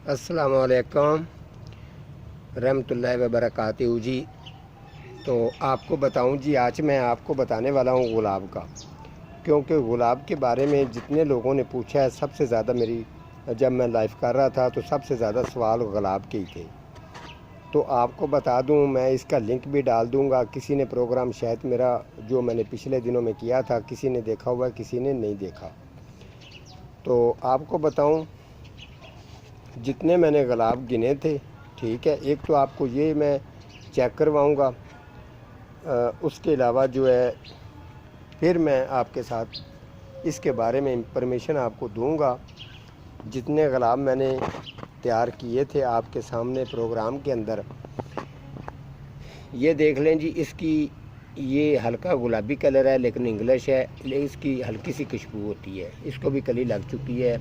अस्सलामुअलैकुम रहमतुल्लाहि व बरकातहू जी। तो आपको बताऊं जी, आज मैं आपको बताने वाला हूं गुलाब का, क्योंकि गुलाब के बारे में जितने लोगों ने पूछा है, सबसे ज़्यादा जब मैं लाइव कर रहा था तो सबसे ज़्यादा सवाल गुलाब के ही थे। तो आपको बता दूं, मैं इसका लिंक भी डाल दूंगा। किसी ने प्रोग्राम शायद मेरा जो मैंने पिछले दिनों में किया था, किसी ने देखा हुआ, किसी ने नहीं देखा। तो आपको बताऊं, जितने मैंने गुलाब गिने थे, ठीक है, एक तो आपको ये मैं चेक करवाऊंगा, उसके अलावा जो है फिर मैं आपके साथ इसके बारे में इंफॉर्मेशन आपको दूंगा। जितने गुलाब मैंने तैयार किए थे आपके सामने प्रोग्राम के अंदर, ये देख लें जी। इसकी ये हल्का गुलाबी कलर है, लेकिन इंग्लिश है, लेकिन इसकी हल्की सी खुशबू होती है। इसको भी कली लग चुकी है।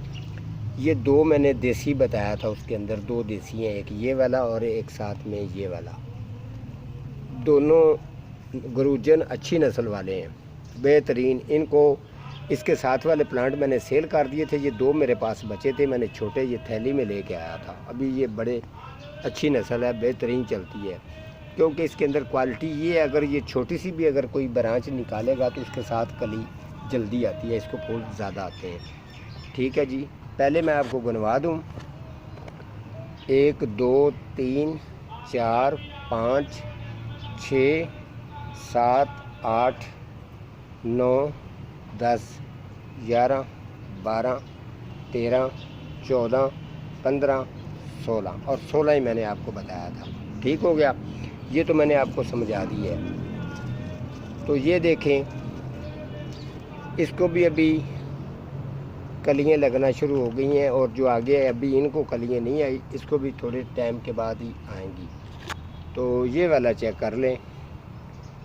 ये दो मैंने देसी बताया था, उसके अंदर दो देसी हैं, एक ये वाला और एक साथ में ये वाला। दोनों गुरुजन अच्छी नस्ल वाले हैं, बेहतरीन। इनको इसके साथ वाले प्लांट मैंने सेल कर दिए थे। ये दो मेरे पास बचे थे, मैंने छोटे ये थैली में लेके आया था। अभी ये बड़े अच्छी नस्ल है, बेहतरीन चलती है, क्योंकि इसके अंदर क्वालिटी ये है, अगर ये छोटी सी भी अगर कोई ब्रांच निकालेगा तो उसके साथ कली जल्दी आती है, इसको फूल ज़्यादा आते हैं। ठीक है जी, पहले मैं आपको गिनवा दूँ। 1 2 3 4 5 6 7 8 9 10 11 12 13 14 15 16 और 16 ही मैंने आपको बताया था। ठीक हो गया, ये तो मैंने आपको समझा दी है। तो ये देखें, इसको भी अभी कलियाँ लगना शुरू हो गई हैं, और जो आगे अभी इनको कलियाँ नहीं आई, इसको भी थोड़े टाइम के बाद ही आएंगी। तो ये वाला चेक कर लें,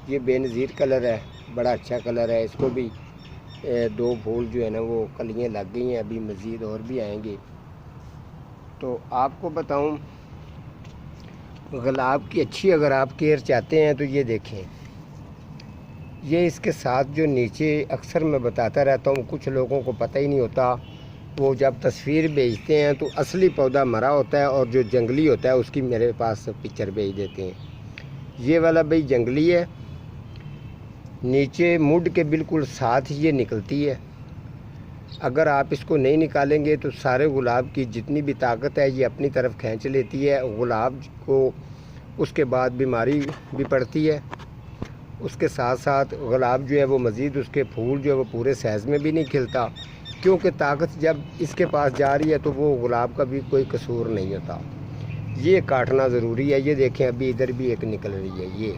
ये बेनज़ीर कलर है, बड़ा अच्छा कलर है। इसको भी दो फूल जो है ना वो कलियाँ लग गई हैं, अभी मज़ीद और भी आएंगे। तो आपको बताऊं, गुलाब की अच्छी अगर आप केयर चाहते हैं तो ये देखें, ये इसके साथ जो नीचे अक्सर मैं बताता रहता हूँ, कुछ लोगों को पता ही नहीं होता। वो जब तस्वीर भेजते हैं तो असली पौधा मरा होता है, और जो जंगली होता है उसकी मेरे पास पिक्चर भेज देते हैं। ये वाला भाई जंगली है, नीचे मुड के बिल्कुल साथ ये निकलती है। अगर आप इसको नहीं निकालेंगे तो सारे गुलाब की जितनी भी ताकत है ये अपनी तरफ खींच लेती है। गुलाब को उसके बाद बीमारी भी पड़ती है। उसके साथ साथ गुलाब जो है वो मज़ीद उसके फूल जो है वो पूरे साइज़ में भी नहीं खिलता, क्योंकि ताकत जब इसके पास जा रही है तो वो गुलाब का भी कोई कसूर नहीं होता। ये काटना ज़रूरी है। ये देखें, अभी इधर भी एक निकल रही है।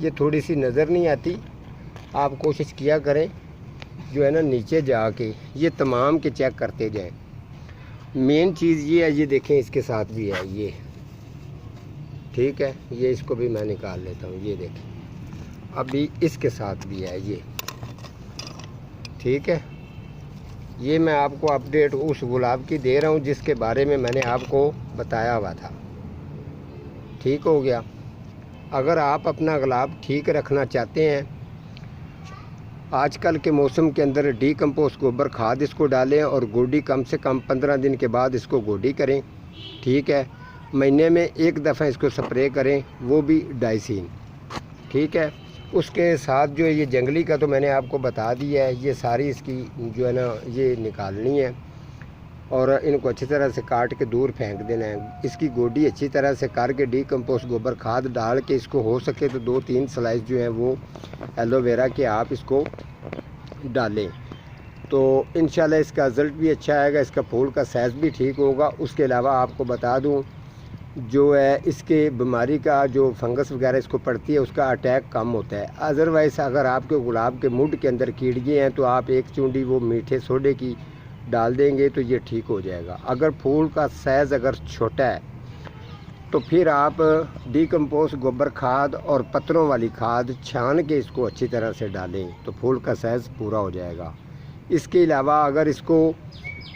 ये थोड़ी सी नज़र नहीं आती, आप कोशिश किया करें जो है ना नीचे जाके ये तमाम के चेक करते जाएं। मेन चीज़ ये है, ये देखें इसके साथ भी है ये, ठीक है। ये इसको भी मैं निकाल लेता हूँ। ये देखें, अभी इसके साथ भी है ये, ठीक है। ये मैं आपको अपडेट उस गुलाब की दे रहा हूँ जिसके बारे में मैंने आपको बताया हुआ था। ठीक हो गया। अगर आप अपना गुलाब ठीक रखना चाहते हैं, आजकल के मौसम के अंदर डीकम्पोस्ट गोबर खाद इसको डालें, और गोडी कम से कम 15 दिन के बाद इसको गोडी करें, ठीक है। महीने में एक दफ़ा इसको स्प्रे करें, वो भी डाइसिन, ठीक है। उसके साथ जो है ये जंगली का तो मैंने आपको बता दिया है। ये सारी इसकी जो है ना ये निकालनी है, और इनको अच्छी तरह से काट के दूर फेंक देना है। इसकी गोडी अच्छी तरह से करके डीकम्पोस्ट गोबर खाद डाल के इसको हो सके तो 2-3 स्लाइस जो हैं वो एलोवेरा के आप इसको डालें, तो इंशाल्लाह इसका रिज़ल्ट भी अच्छा आएगा, इसका फूल का साइज़ भी ठीक होगा। उसके अलावा आपको बता दूं, जो है इसके बीमारी का जो फंगस वगैरह इसको पड़ती है उसका अटैक कम होता है। अदरवाइज़ अगर आपके गुलाब के मुड के अंदर कीड़े हैं तो आप एक चूंडी वो मीठे सोडे की डाल देंगे तो ये ठीक हो जाएगा। अगर फूल का साइज़ अगर छोटा है तो फिर आप डीकम्पोस्ट गोबर खाद और पत्तरों वाली खाद छान के इसको अच्छी तरह से डालें तो फूल का साइज़ पूरा हो जाएगा। इसके अलावा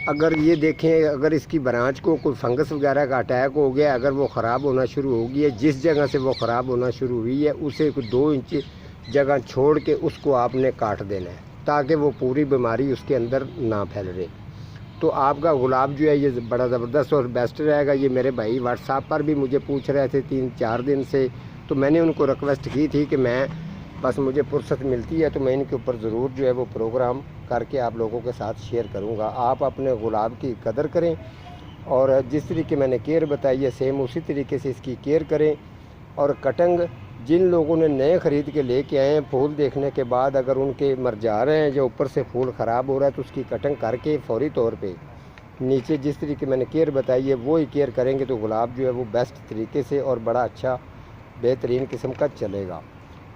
अगर ये देखें, अगर इसकी ब्रांच को कोई फंगस वगैरह का अटैक हो गया, अगर वो ख़राब होना शुरू हो गई है, जिस जगह से वो ख़राब होना शुरू हुई है उसे 2 इंच जगह छोड़ के उसको आपने काट देना है, ताकि वो पूरी बीमारी उसके अंदर ना फैल रहे। तो आपका गुलाब जो है ये बड़ा ज़बरदस्त और बेस्ट रहेगा। ये मेरे भाई व्हाट्सएप पर भी मुझे पूछ रहे थे 3-4 दिन से, तो मैंने उनको रिक्वेस्ट की थी कि मैं बस मुझे फुर्सत मिलती है तो मैं इनके ऊपर ज़रूर जो है वो प्रोग्राम करके आप लोगों के साथ शेयर करूँगा। आप अपने गुलाब की कदर करें और जिस तरीके मैंने केयर बताई है सेम उसी तरीके से इसकी केयर करें। और कटिंग जिन लोगों ने नए ख़रीद के लेके आए हैं, फूल देखने के बाद अगर उनके मर जा रहे हैं या ऊपर से फूल ख़राब हो रहा है तो उसकी कटिंग करके फ़ौरी तौर पे नीचे जिस तरीके मैंने केयर बताई है वो ही केयर करेंगे तो गुलाब जो है वो बेस्ट तरीके से और बड़ा अच्छा बेहतरीन किस्म का चलेगा।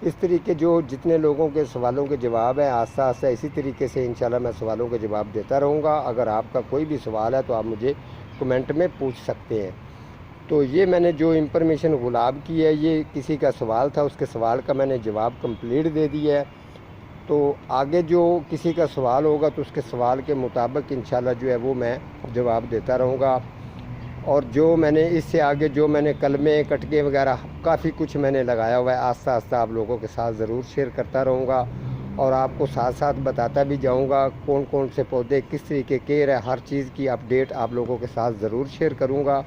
इस तरीके जो जितने लोगों के सवालों के जवाब हैं आस्ता आस्ता इसी तरीके से इंशाल्लाह मैं सवालों के जवाब देता रहूँगा। अगर आपका कोई भी सवाल है तो आप मुझे कमेंट में पूछ सकते हैं। तो ये मैंने जो इंफॉर्मेशन गुलाब की है, ये किसी का सवाल था, उसके सवाल का मैंने जवाब कंप्लीट दे दिया है। तो आगे जो किसी का सवाल होगा तो उसके सवाल के मुताबिक इंशाल्लाह जो है वो मैं जवाब देता रहूँगा। और जो मैंने इससे आगे जो मैंने कलमे कटके वगैरह काफ़ी कुछ मैंने लगाया हुआ है, आस्ता आस्ता आप लोगों के साथ ज़रूर शेयर करता रहूँगा और आपको साथ साथ बताता भी जाऊँगा कौन कौन से पौधे किस तरीके केयर है, हर चीज़ की अपडेट आप लोगों के साथ ज़रूर शेयर करूँगा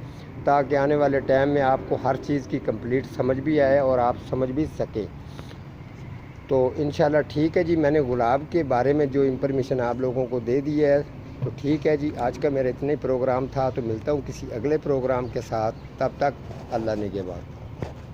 ताकि आने वाले टाइम में आपको हर चीज़ की कंप्लीट समझ भी आए और आप समझ भी सकें। तो इंशाल्लाह ठीक है जी, मैंने गुलाब के बारे में जो इंफॉर्मेशन आप लोगों को दे दी है तो ठीक है जी। आज का मेरा इतना ही प्रोग्राम था, तो मिलता हूँ किसी अगले प्रोग्राम के साथ, तब तक अल्लाह निगहबान।